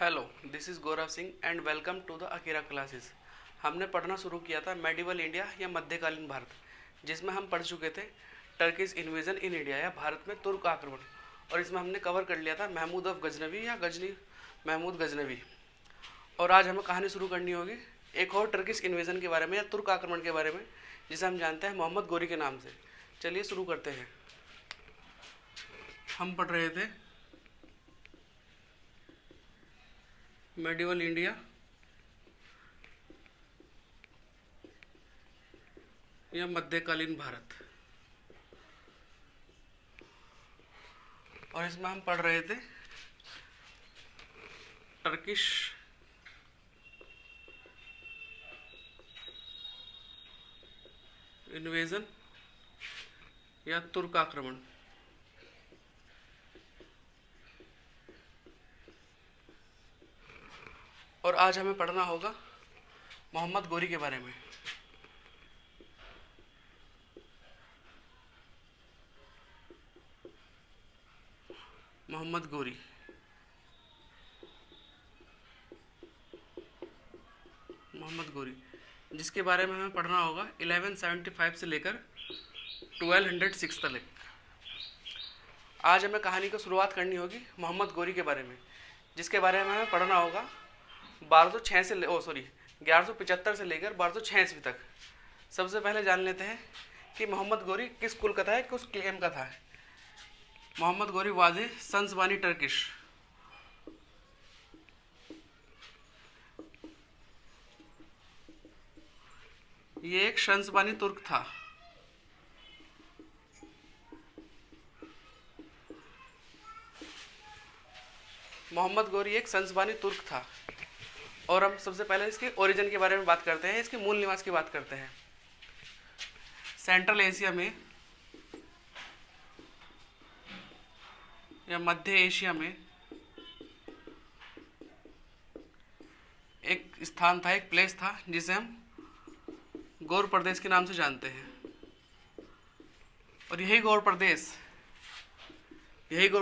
Hello, this is Gaurav Singh and welcome to the Akira classes. हमने पढ़ना शुरू किया था मेडिवल इंडिया या मध्यकालीन भारत, जिसमें हम पढ़ चुके थे टर्किश इन्वेजन इन इंडिया या भारत में तुर्क आक्रमण। और इसमें हमने कवर कर लिया था महमूद ऑफ गजनवी या गजनी महमूद गजनवी। और आज हमें कहानी शुरू करनी होगी एक और टर्किश इन्वेजन के बारे में या तुर्क आक्रमण के बारे में, जिसे हम जानते हैं मोहम्मद गोरी के नाम से। चलिए शुरू करते हैं। हम पढ़ रहे थे मेडिवल इंडिया या मध्यकालीन भारत, और इसमें हम पढ़ रहे थे टर्किश इन्वेजन या तुर्क आक्रमण। और आज हमें पढ़ना होगा मोहम्मद गोरी के बारे में। मोहम्मद गोरी जिसके बारे में हमें पढ़ना होगा 1175 से लेकर 1206 तक। आज हमें कहानी को शुरुआत करनी होगी मोहम्मद गोरी के बारे में, जिसके बारे में हमें पढ़ना होगा 1175 से लेकर 1286 तक। सबसे पहले जान लेते हैं कि मोहम्मद गोरी किस कुल का था, किस क्लेम का था। Mohammad Ghori was a संसबानी Turkish. ये एक शंसबानी तुर्क था। मोहम्मद गोरी एक संसबानी तुर्क था। और हम सबसे पहले इसके ओरिजिन के बारे में बात करते हैं, इसके मूल निवास की बात करते हैं। सेंट्रल एशिया में या मध्य एशिया में एक स्थान था, एक प्लेस था, जिसे हम गौर प्रदेश के नाम से जानते हैं। और यही गौर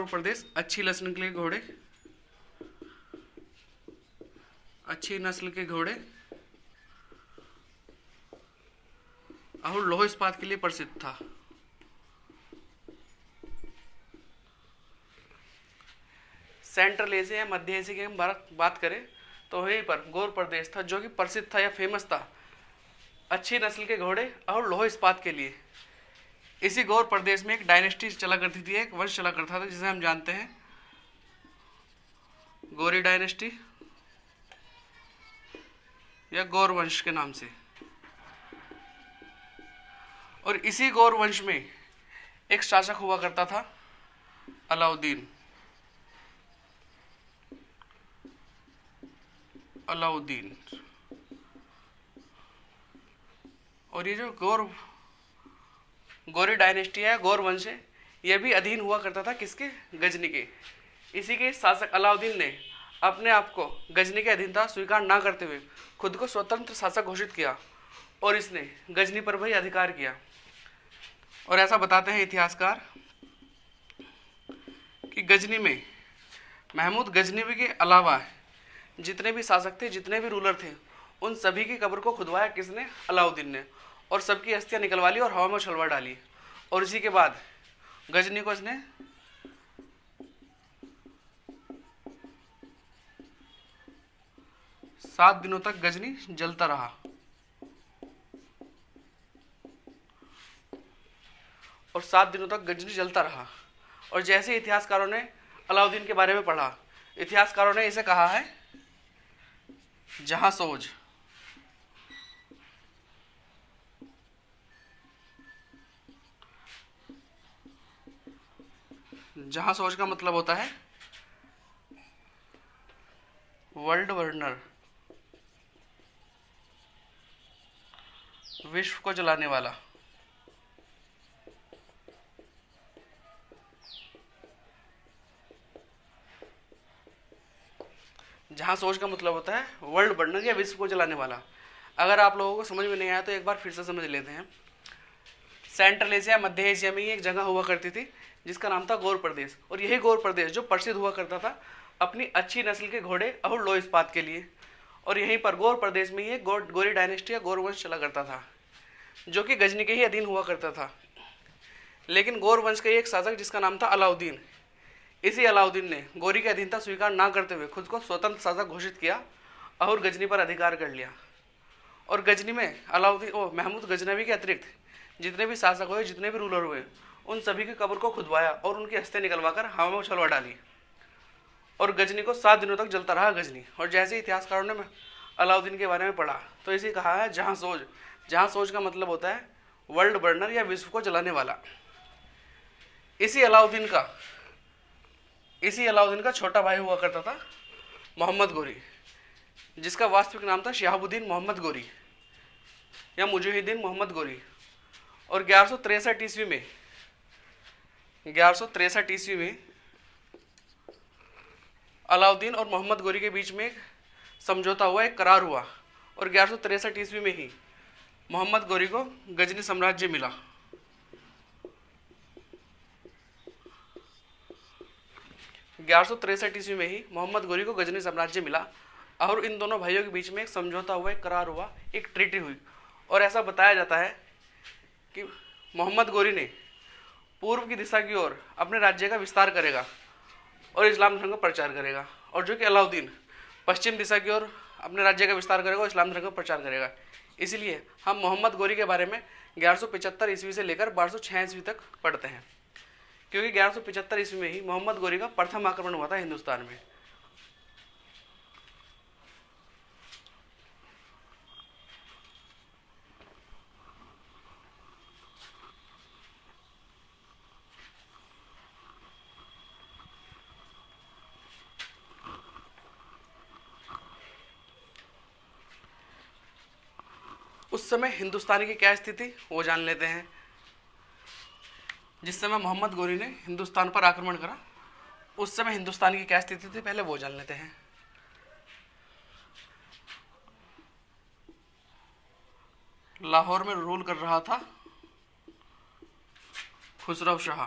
प्रदेश अच्छी नस्ल के घोड़े, और लौह इस्पात के लिए प्रसिद्ध था। सेंट्रल एशिया या मध्य एशिया की हम बात करें तो वहीं पर गौर प्रदेश था, जो कि प्रसिद्ध था या फेमस था अच्छी नस्ल के घोड़े और लौह इस्पात के लिए। इसी गौर प्रदेश में एक डायनेस्टी चला करती थी, एक वंश चला करता था, जिसे हम जानते हैं गौरी डायनेस्टी या गौर वंश के नाम से। और इसी गौर वंश में एक शासक हुआ करता था अलाउद्दीन। और ये जो गौरी डायनेस्टी है, गौर वंश है, यह भी अधीन हुआ करता था किसके? गजनी के। इसी के शासक अलाउद्दीन ने अपने आप को गजनी के अधीनता स्वीकार ना करते हुए खुद को स्वतंत्र शासक घोषित किया, और इसने गजनी पर भी अधिकार किया। और ऐसा बताते हैं इतिहासकार कि गजनी में महमूद गजनवी के अलावा जितने भी शासक थे, जितने भी रूलर थे, उन सभी की कब्र को खुदवाया किसने? अलाउद्दीन ने। और सबकी अस्थियां निकलवा ली और हवा में उछलवा डाली। और इसी के बाद गजनी को इसने 7 दिनों तक गजनी जलता रहा। और जैसे इतिहासकारों ने अलाउद्दीन के बारे में पढ़ा, इतिहासकारों ने इसे कहा है जहांसोज। जहांसोज का मतलब होता है वर्ल्ड बर्नर, विश्व को जलाने वाला। जहांसोज का मतलब होता है वर्ल्ड बर्नर या विश्व को जलाने वाला। अगर आप लोगों को समझ में नहीं आया तो एक बार फिर से समझ लेते हैं। सेंट्रल एशिया, मध्य एशिया में ही एक जगह हुआ करती थी जिसका नाम था गौर प्रदेश। और यही गौर प्रदेश जो प्रसिद्ध हुआ करता था अपनी अच्छी नस्ल के घोड़े और लो इस्पात के लिए। और यहीं पर गौर प्रदेश में ही एक गोरी डायनेस्टी या गौर वंश चला करता था, जो कि गजनी के ही अधीन हुआ करता था। लेकिन गौर वंश का एक शासक जिसका नाम था अलाउद्दीन, इसी अलाउद्दीन ने गौरी की अधीनता स्वीकार ना करते हुए खुद को स्वतंत्र शासक घोषित किया और गजनी पर अधिकार कर लिया। और गजनी में अलाउद्दीन महमूद गजनवी के अतिरिक्त जितने भी शासक हुए, जितने भी रूलर हुए, उन सभी की कब्र को खुदवाया और उनकी हस्तें निकलवाकर हवा में उछलवा डाली। और गजनी को 7 दिनों तक जलता रहा गजनी। और जैसे इतिहासकारों ने अलाउद्दीन के बारे में पढ़ा तो इसे कहा है जहाँ सोज का मतलब होता है वर्ल्ड बर्नर या विश्व को जलाने वाला। इसी अलाउद्दीन का छोटा भाई हुआ करता था मोहम्मद गोरी, जिसका वास्तविक नाम था शहाबुद्दीन मोहम्मद गोरी या मुजाहिदीन मोहम्मद गोरी। और 1163 ईस्वी में अलाउद्दीन और मोहम्मद गोरी के बीच में एक समझौता हुआ, एक करार हुआ। और 1163 ईस्वी में ही मोहम्मद गोरी को गजनी साम्राज्य मिला। 1163 ईस्वी में ही मोहम्मद गोरी को गजनी साम्राज्य मिला और इन दोनों भाइयों के बीच में एक समझौता हुआ, एक करार हुआ, एक ट्रीटी हुई। और ऐसा बताया जाता है कि मोहम्मद गोरी ने पूर्व की दिशा की ओर अपने राज्य का विस्तार करेगा और इस्लाम धर्म का प्रचार करेगा, और जो कि अलाउद्दीन पश्चिम दिशा की ओर अपने राज्य का विस्तार करेगा और इस्लाम धर्म का प्रचार करेगा। इसलिए हम मोहम्मद गोरी के बारे में 1175 ईस्वी से लेकर 1206 ईस्वी तक पढ़ते हैं, क्योंकि 1175 ईस्वी में ही मोहम्मद गोरी का प्रथम आक्रमण हुआ था हिंदुस्तान में। उस समय हिंदुस्तान की क्या स्थिति वो जान लेते हैं। जिस समय मोहम्मद गोरी ने हिंदुस्तान पर आक्रमण करा उस समय हिंदुस्तान की क्या स्थिति थी पहले वो जान लेते हैं। लाहौर में रूल कर रहा था खुसरो शाह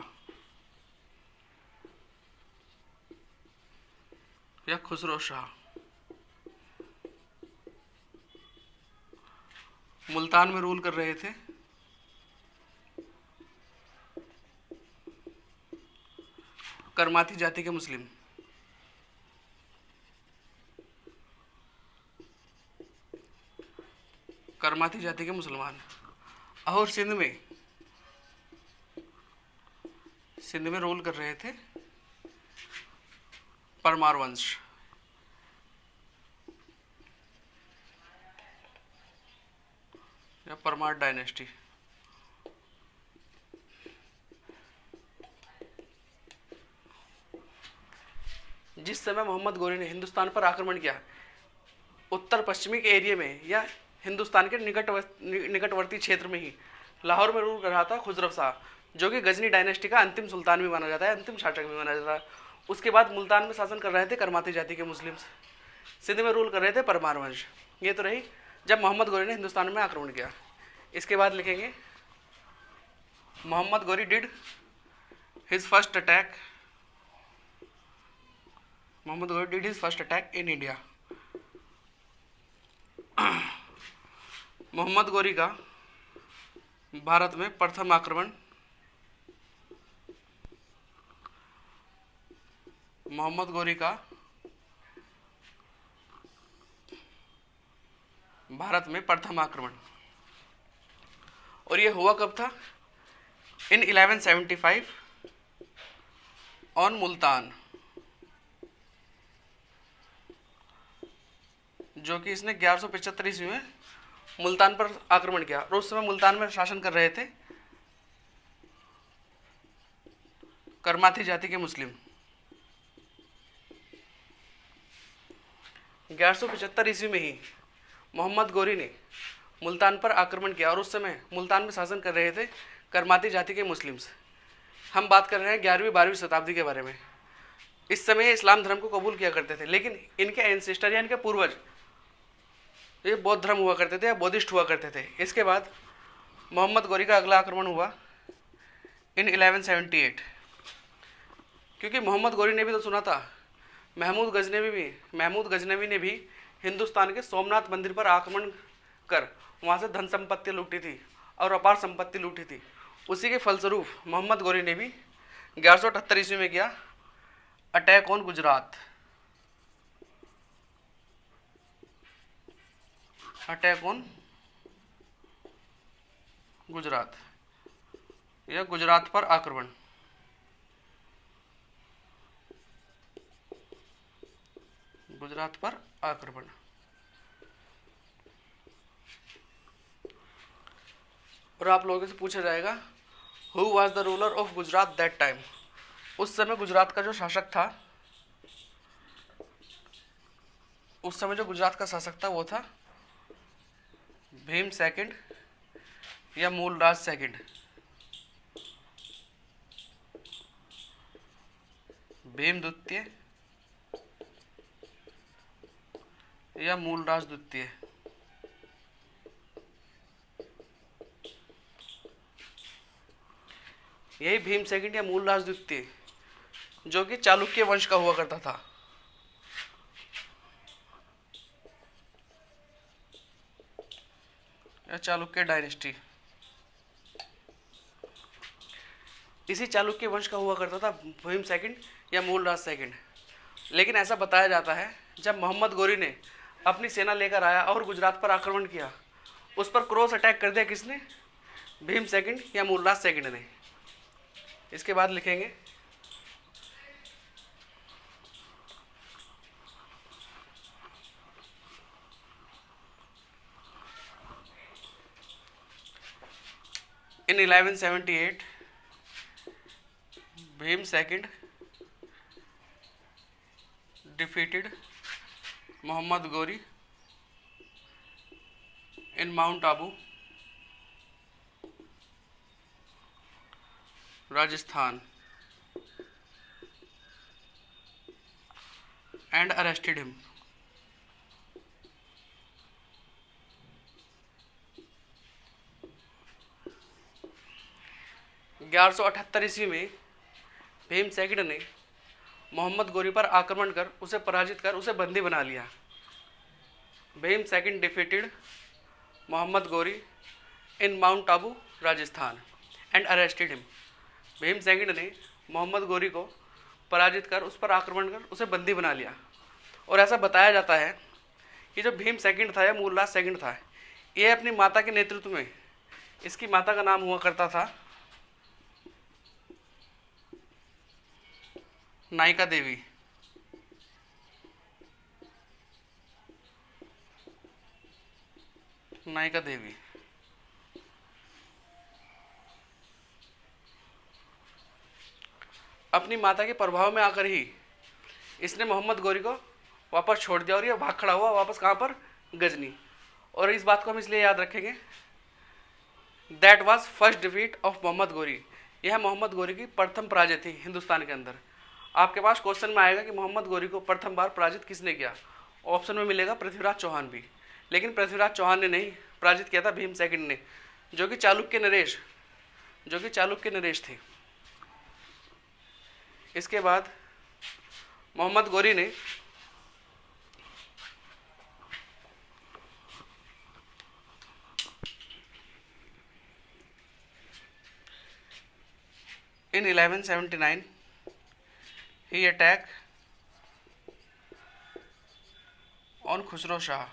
या खुसरो शाह। मुल्तान में रूल कर रहे थे करमाती जाति के मुस्लिम। करमाती जाति के मुसलमान। और सिंध में रूल कर रहे थे परमार वंश। या परमार डायनेस्टी। जिस समय मोहम्मद गोरी ने हिंदुस्तान पर आक्रमण किया, उत्तर पश्चिमी के एरिया में या हिंदुस्तान के निकटवर्ती क्षेत्र में ही लाहौर में रूल कर रहा था खुसरो शाह, जो कि गजनी डायनेस्टी का अंतिम सुल्तान भी माना जाता है, अंतिम शासक भी माना जाता है। उसके बाद मुल्तान में शासन कर रहे थे करमाती जाति के मुस्लिम्स। सिंध में रूल कर रहे थे परमार वंश। ये तो रही जब मोहम्मद गोरी ने हिंदुस्तान में आक्रमण किया। इसके बाद लिखेंगे Mohammad Ghori did his first attack in India. Mohammad Ghori का भारत में प्रथम आक्रमण और ये हुआ कब था? इन 1175 ऑन मुल्तान, जो कि इसने 1175 ईस्वी में मुल्तान पर आक्रमण किया। और उस समय मुल्तान में शासन कर रहे थे करमाती जाति के मुस्लिम। 1175 ईस्वी में ही मोहम्मद गोरी ने मुल्तान पर आक्रमण किया और उस समय मुल्तान में शासन कर रहे थे करमाती जाति के मुस्लिम्स। हम बात कर रहे हैं 11वीं-12वीं शताब्दी के बारे में। इस समय ये इस्लाम धर्म को कबूल किया करते थे, लेकिन इनके एंसेस्टर या इनके पूर्वज ये बौद्ध धर्म हुआ करते थे या बौद्धिस्ट हुआ करते थे। इसके बाद मोहम्मद गोरी का अगला आक्रमण हुआ इन 1178, क्योंकि मोहम्मद गोरी ने भी तो सुना था महमूद गजनवी ने भी हिंदुस्तान के सोमनाथ मंदिर पर आक्रमण कर वहाँ से धन संपत्ति लूटी थी और अपार संपत्ति लूटी थी। उसी के फलस्वरूप मोहम्मद गोरी ने भी 1178 ईस्वी में किया attack on Gujarat. Attack on Gujarat या गुजरात पर आक्रमण। गुजरात पर आक्रमण। और आप लोगों से पूछा जाएगा who was the ruler of Gujarat that time. उस समय गुजरात का जो शासक था, उस समय जो गुजरात का शासक था वो था भीम सेकंड या मूलराज सेकंड। भीम द्वितीय या मूलराज द्वितीय। यही भीम सेकंड या मूलराज द्वितीय जो कि चालुक्य वंश का हुआ करता था। या चालुक्य डायनेस्टी, इसी चालुक्य वंश का हुआ करता था भीम सेकंड या मूलराज सेकंड। लेकिन ऐसा बताया जाता है जब मोहम्मद गोरी ने अपनी सेना लेकर आया और गुजरात पर आक्रमण किया, उस पर क्रॉस अटैक कर दिया किसने? भीम सेकंड या मूलराज सेकंड ने। इसके बाद लिखेंगे in 1178 Bhim second defeated Mohammad Ghori in Mount Abu, Rajasthan and arrested him। 1178 ईस्वी में भीम सेकंड ने मोहम्मद गोरी पर आक्रमण कर उसे पराजित कर उसे बंदी बना लिया। Bhim second defeated Mohammad Ghori in Mount Abu, Rajasthan and arrested him. Bhim second ने मोहम्मद गोरी को पराजित कर उस पर आक्रमण कर उसे बंदी बना लिया। और ऐसा बताया जाता है कि जो भीम सेकंड था या मूलराज सेकंड था, ये अपनी माता के नेतृत्व में, इसकी माता का नाम हुआ करता था नायिका देवी। नायिका देवी अपनी माता के प्रभाव में आकर ही इसने मोहम्मद गोरी को वापस छोड़ दिया और ये भाग खड़ा हुआ वापस कहाँ पर? गजनी। और इस बात को हम इसलिए याद रखेंगे, that was first defeat of Mohammad Ghori. यह मोहम्मद गोरी की प्रथम पराजय थी हिंदुस्तान के अंदर। आपके पास क्वेश्चन में आएगा कि मोहम्मद गोरी को प्रथम बार पराजित किसने किया? ऑप्शन में मिलेगा पृथ्वीराज चौहान भी, लेकिन पृथ्वीराज चौहान ने नहीं, पराजित किया था भीम सेकंड ने, जो कि चालुक्य नरेश थे। इसके बाद मोहम्मद गोरी ने in 1179 he attacked on Khusro Shah.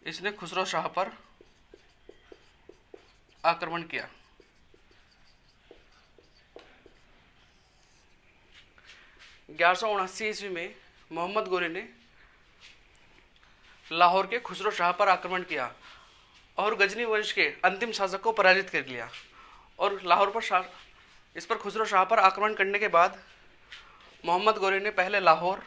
इसने खुसरो शाह पर आक्रमण किया। ईस्वी में मोहम्मद गोरी ने लाहौर के खुसरो शाह पर आक्रमण किया और गजनी वंश के अंतिम शासक को पराजित कर लिया। और लाहौर पर इस पर खुसरो शाह पर आक्रमण करने के बाद मोहम्मद गोरी ने पहले लाहौर,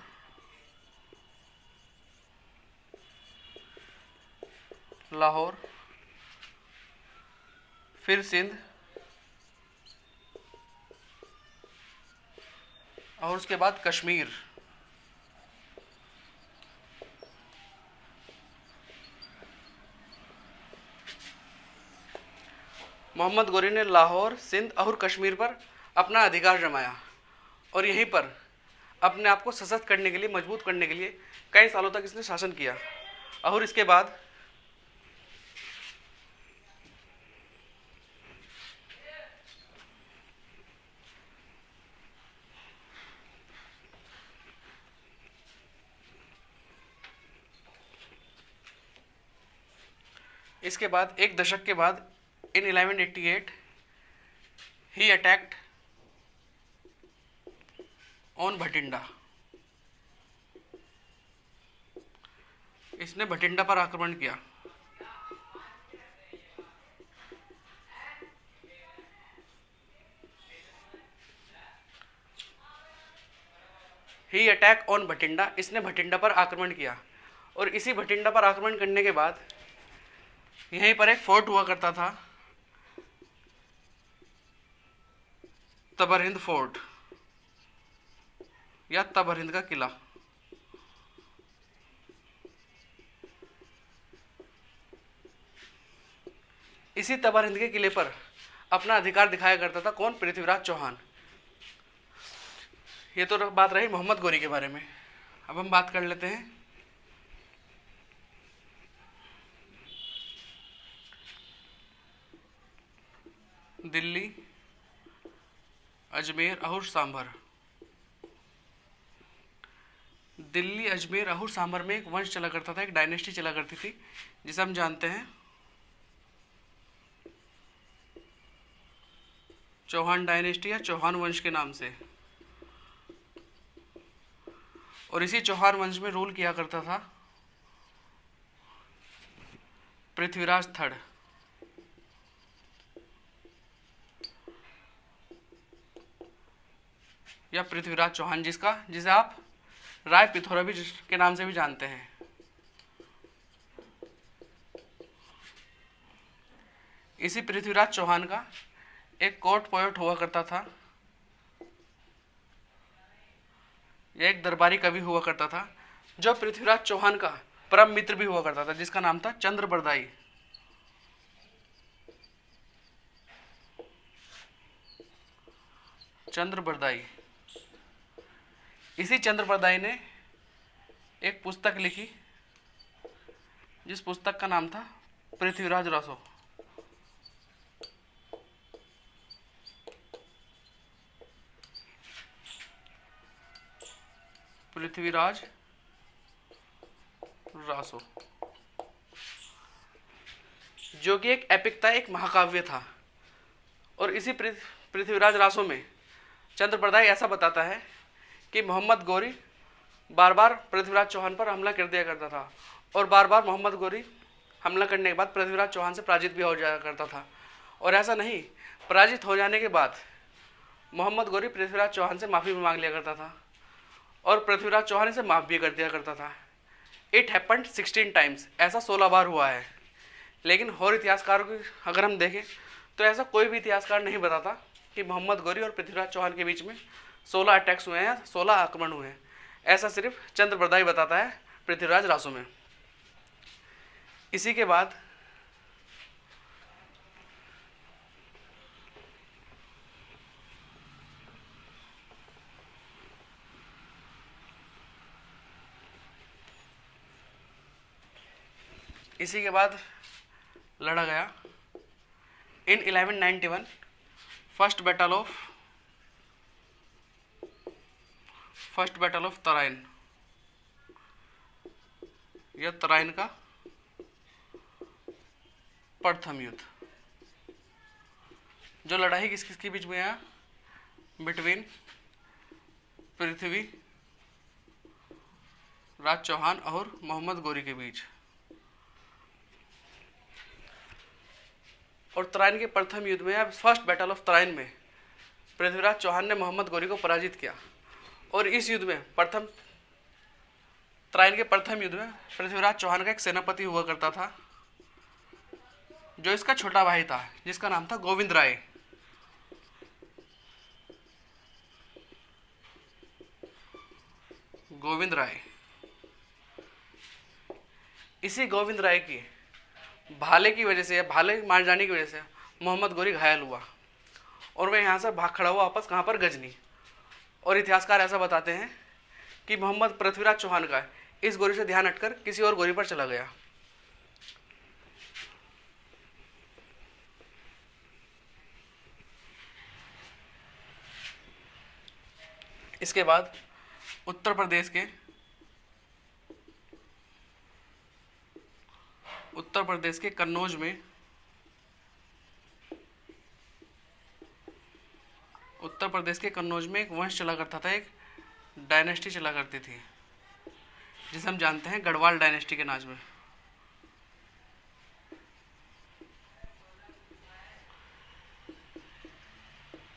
फिर सिंध और उसके बाद कश्मीर। मोहम्मद गोरी ने लाहौर, सिंध और कश्मीर पर अपना अधिकार जमाया और यहीं पर अपने आप को सशक्त करने के लिए, मजबूत करने के लिए कई सालों तक इसने शासन किया। और इसके बाद एक दशक के बाद इन 1188 ही अटैक्ड ऑन भटिंडा। इसने भटिंडा पर आक्रमण किया। ही अटैक ऑन भटिंडा, इसने भटिंडा पर आक्रमण किया। और इसी भटिंडा पर आक्रमण करने के बाद यहीं पर एक फोर्ट हुआ करता था, तबरहिंद फोर्ट या तबरहिंद का किला। इसी तबरहिंद के किले पर अपना अधिकार दिखाया करता था कौन? पृथ्वीराज चौहान। ये तो बात रही मोहम्मद गोरी के बारे में। अब हम बात कर लेते हैं दिल्ली, अजमेर और सांभर। दिल्ली, अजमेर और सांभर में एक वंश चला करता था, एक डायनेस्टी चला करती थी जिसे हम जानते हैं चौहान डायनेस्टी या चौहान वंश के नाम से। और इसी चौहान वंश में रूल किया करता था पृथ्वीराज थर्ड। या पृथ्वीराज चौहान, जिसे आप राय पिथौरावी के नाम से भी जानते हैं। इसी पृथ्वीराज चौहान का एक कोर्ट पोएट हुआ करता था, यह एक दरबारी कवि हुआ करता था जो पृथ्वीराज चौहान का परम मित्र भी हुआ करता था, जिसका नाम था चंद्र बरदाई। चंद्र बरदाई। इसी चंद्र बरदाई ने एक पुस्तक लिखी जिस पुस्तक का नाम था पृथ्वीराज रासो। पृथ्वीराज रासो, जो कि एक एपिक था, एक महाकाव्य था। और इसी पृथ्वीराज रासो में चंद्र बरदाई ऐसा बताता है कि मोहम्मद गोरी बार बार पृथ्वीराज चौहान पर हमला कर दिया करता था और बार बार मोहम्मद गोरी हमला करने के बाद पृथ्वीराज चौहान से पराजित भी हो जाया करता था। और ऐसा नहीं, पराजित हो जाने के बाद मोहम्मद गोरी पृथ्वीराज चौहान से माफ़ी भी मांग लिया करता था और पृथ्वीराज चौहान इसे माफ़ भी कर दिया करता था। इट हैपेंड 16 टाइम्स, ऐसा 16 बार हुआ है। लेकिन और इतिहासकारों की अगर हम देखें तो ऐसा कोई भी इतिहासकार नहीं बताता कि मोहम्मद गोरी और पृथ्वीराज चौहान के बीच में 16 अटैक्स हुए हैं, 16 आक्रमण हुए हैं। ऐसा सिर्फ चंद्र बरदाई बताता है पृथ्वीराज रासो में। इसी के बाद लड़ा गया इन 1191 फर्स्ट बैटल ऑफ तराइन, यह तराइन का प्रथम युद्ध। जो लड़ाई किस किसके बीच में है? बिटवीन पृथ्वी राज चौहान और मोहम्मद गोरी के बीच। और तराइन के प्रथम युद्ध में, फर्स्ट बैटल ऑफ तराइन में, पृथ्वीराज चौहान ने मोहम्मद गोरी को पराजित किया। और इस युद्ध में तराइन के प्रथम युद्ध में पृथ्वीराज चौहान का एक सेनापति हुआ करता था जो इसका छोटा भाई था, जिसका नाम था गोविंद राय। गोविंद राय। इसी गोविंद राय की भाले की वजह से, भाले मार जाने की वजह से मोहम्मद गोरी घायल हुआ और वह यहाँ से भाग खड़ा हुआ वापस कहाँ पर, गजनी। और इतिहासकार ऐसा बताते हैं कि मोहम्मद पृथ्वीराज चौहान का इस गोरी से ध्यान हटकर किसी और गोरी पर चला गया। इसके बाद उत्तर प्रदेश के कन्नौज में एक वंश चला करता था, एक डायनेस्टी चला करती थी, जिसे हम जानते हैं गढ़वाल डायनेस्टी के नाम में।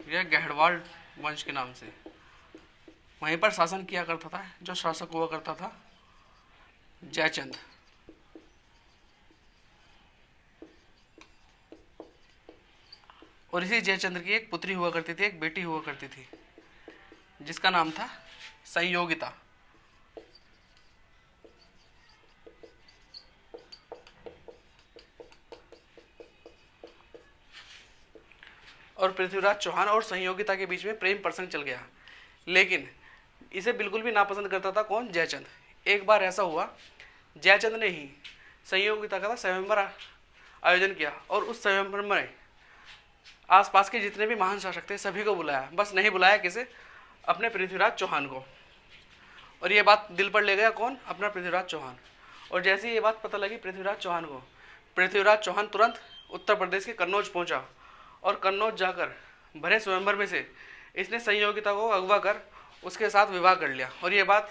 यह गढ़वाल वंश के नाम से वहीं पर शासन किया करता था। जो शासक हुआ करता था जयचंद। और इसी जयचंद्र की एक पुत्री हुआ करती थी, एक बेटी हुआ करती थी, जिसका नाम था संयोगिता। और पृथ्वीराज चौहान और संयोगिता के बीच में प्रेम प्रसंग चल गया, लेकिन इसे बिल्कुल भी नापसंद करता था कौन, जयचंद। एक बार ऐसा हुआ, जयचंद ने ही संयोगिता का स्वयंवर आयोजन किया और उस स्वयंवर में आसपास के जितने भी महान शासक थे सभी को बुलाया, बस नहीं बुलाया किसे, अपने पृथ्वीराज चौहान को। और ये बात दिल पर ले गया कौन, अपना पृथ्वीराज चौहान। और जैसे ही ये बात पता लगी पृथ्वीराज चौहान को, पृथ्वीराज चौहान तुरंत उत्तर प्रदेश के कन्नौज पहुंचा और कन्नौज जाकर भरे स्वयंवर में से इसने संयोगिता को अगवा कर उसके साथ विवाह कर लिया। और ये बात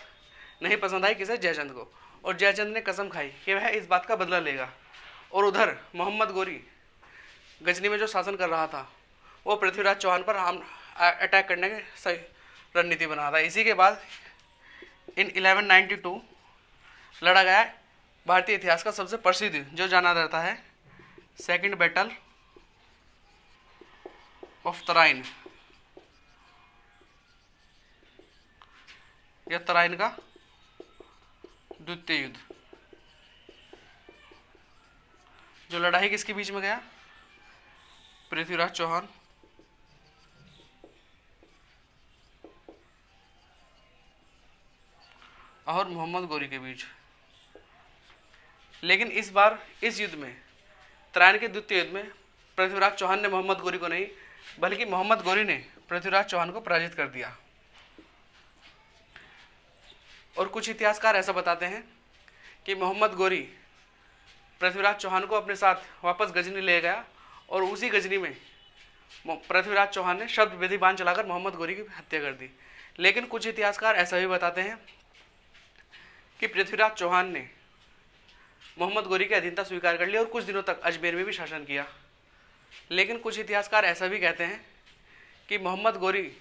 नहीं पसंद आई किसे, जयचंद को। और जयचंद ने कसम खाई कि वह इस बात का बदला लेगा। और उधर मोहम्मद गोरी गजनी में जो शासन कर रहा था, वो पृथ्वीराज चौहान पर अटैक करने की सही रणनीति बना था। इसी के बाद इन 1192 लड़ा गया भारतीय इतिहास का सबसे प्रसिद्ध जो जाना जाता है सेकंड बैटल ऑफ तराइन, या तराइन का द्वितीय युद्ध। जो लड़ाई किसके बीच में गया, पृथ्वीराज चौहान और मोहम्मद गोरी के बीच। लेकिन इस बार इस युद्ध में, तराइन के द्वितीय युद्ध में, पृथ्वीराज चौहान ने मोहम्मद गोरी को नहीं, बल्कि मोहम्मद गोरी ने पृथ्वीराज चौहान को पराजित कर दिया। और कुछ इतिहासकार ऐसा बताते हैं कि मोहम्मद गोरी पृथ्वीराज चौहान को अपने साथ वापस गजनी ले गया और उसी गजनी में पृथ्वीराज चौहान ने शब्द विधि बाण चलाकर मोहम्मद गोरी की हत्या कर दी। लेकिन कुछ इतिहासकार ऐसा भी बताते हैं कि पृथ्वीराज चौहान ने मोहम्मद गोरी की अधीनता स्वीकार कर ली और कुछ दिनों तक अजमेर में भी शासन किया। लेकिन कुछ इतिहासकार ऐसा भी कहते हैं कि मोहम्मद गोरी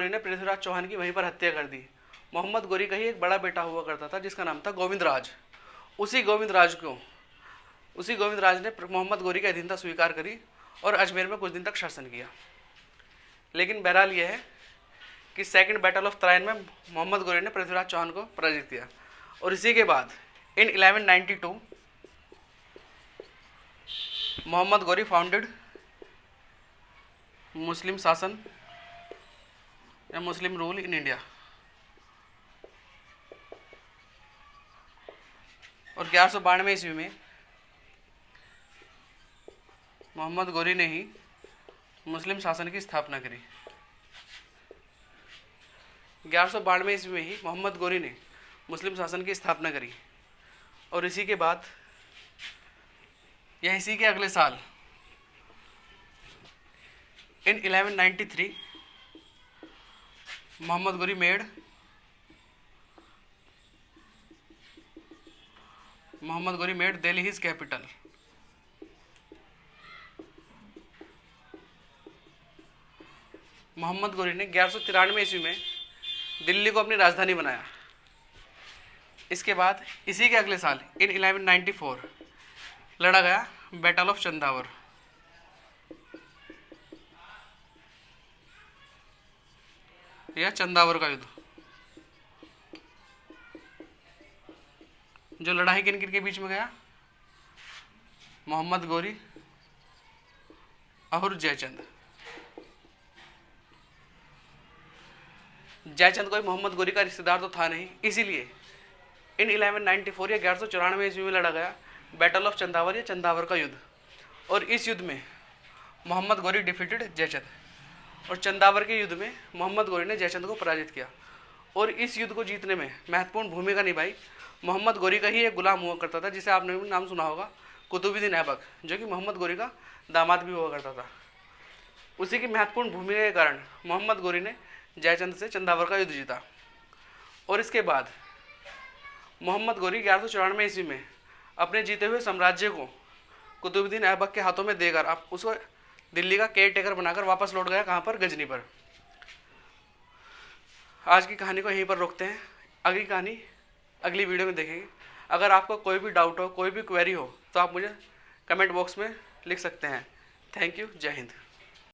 ने पृथ्वीराज चौहान की वहीं पर हत्या कर दी। मोहम्मद गोरी का ही एक बड़ा बेटा हुआ करता था जिसका नाम था गोविंदराज। उसी गोविंदराज ने मोहम्मद गोरी की अधीनता स्वीकार करी और अजमेर में कुछ दिन तक शासन किया। लेकिन बहरहाल यह है कि सेकंड बैटल ऑफ तराइन में मोहम्मद गोरी ने पृथ्वीराज चौहान को पराजित किया। और इसी के बाद इन 1192 मोहम्मद गोरी फाउंडेड मुस्लिम शासन या मुस्लिम रूल इन इंडिया। और 1192 ईस्वी में मोहम्मद गोरी ने ही मुस्लिम शासन की स्थापना करी। 1192 ईस्वी में ही मोहम्मद गोरी ने मुस्लिम शासन की स्थापना करी। और इसी के बाद या इसी के अगले साल इन 1193 Mohammad Ghori made Delhi his capital. Mohammad Ghori ने 1193 ईस्वी में दिल्ली को अपनी राजधानी बनाया। इसके बाद इसी के अगले साल इन 1194 लड़ा गया बैटल ऑफ चंदावर। या चंदावर का युद्ध। जो लड़ाई किन किन के बीच में गया, मोहम्मद गोरी और जयचंद। जयचंद कोई मोहम्मद गोरी का रिश्तेदार तो था नहीं, इसीलिए इन 1194 या 1194 ईस्वी में लड़ा गया बैटल ऑफ चंदावर या चंदावर का युद्ध। और इस युद्ध में मोहम्मद गोरी डिफीटेड जयचंद, और चंदावर के युद्ध में मोहम्मद गोरी ने जयचंद को पराजित किया। और इस युद्ध को जीतने में महत्वपूर्ण भूमिका निभाई मोहम्मद गोरी का ही एक गुलाम हुआ करता था, जिसे आपने भी नाम सुना होगा, कुतुबुद्दीन ऐबक, जो कि मोहम्मद गोरी का दामाद भी हुआ करता था। उसी की महत्वपूर्ण भूमिका के कारण मोहम्मद गोरी ने जयचंद से चंदावर का युद्ध जीता। और इसके बाद मोहम्मद गोरी 1194 ईस्वी में अपने जीते हुए साम्राज्य को कुतुबुद्दीन ऐबक के हाथों में देकर आप उसको दिल्ली का केयर टेकर बनाकर वापस लौट गया, कहाँ पर, गजनी पर। आज की कहानी को यहीं पर रोकते हैं, अगली कहानी अगली वीडियो में देखेंगे। अगर आपको कोई भी डाउट हो, कोई भी क्वेरी हो, तो आप मुझे कमेंट बॉक्स में लिख सकते हैं। Thank you. जय हिंद।